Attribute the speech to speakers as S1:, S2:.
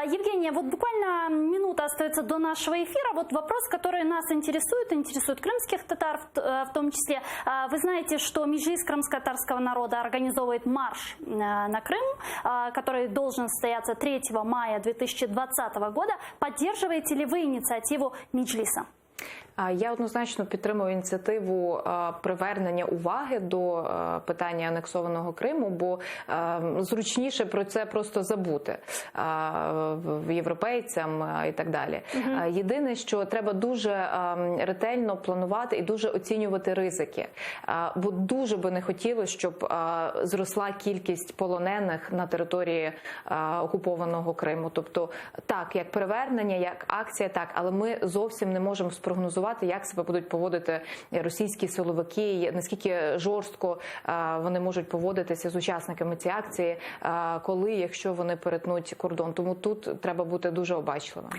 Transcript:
S1: Евгения, вот буквально минута остается до нашего эфира. Вот вопрос, который нас интересует крымских татар в том числе. Вы знаете, что Меджлис крымско-татарского народа организовывает марш на Крым, который должен состояться 3 мая 2020 года. Поддерживаете ли вы инициативу Меджлиса?
S2: Я однозначно підтримую ініціативу привернення уваги до питання анексованого Криму, бо зручніше про це просто забути європейцям і так далі. Єдине, що треба дуже ретельно планувати і дуже оцінювати ризики, бо дуже би не хотілося, щоб зросла кількість полонених на території окупованого Криму. Тобто, так, як привернення, як акція, так, але ми зовсім не можемо спрогнозувати, як себе будуть поводити російські силовики, наскільки жорстко вони можуть поводитися з учасниками цієї акції, коли, якщо вони перетнуть кордон. Тому тут треба бути дуже обачливим.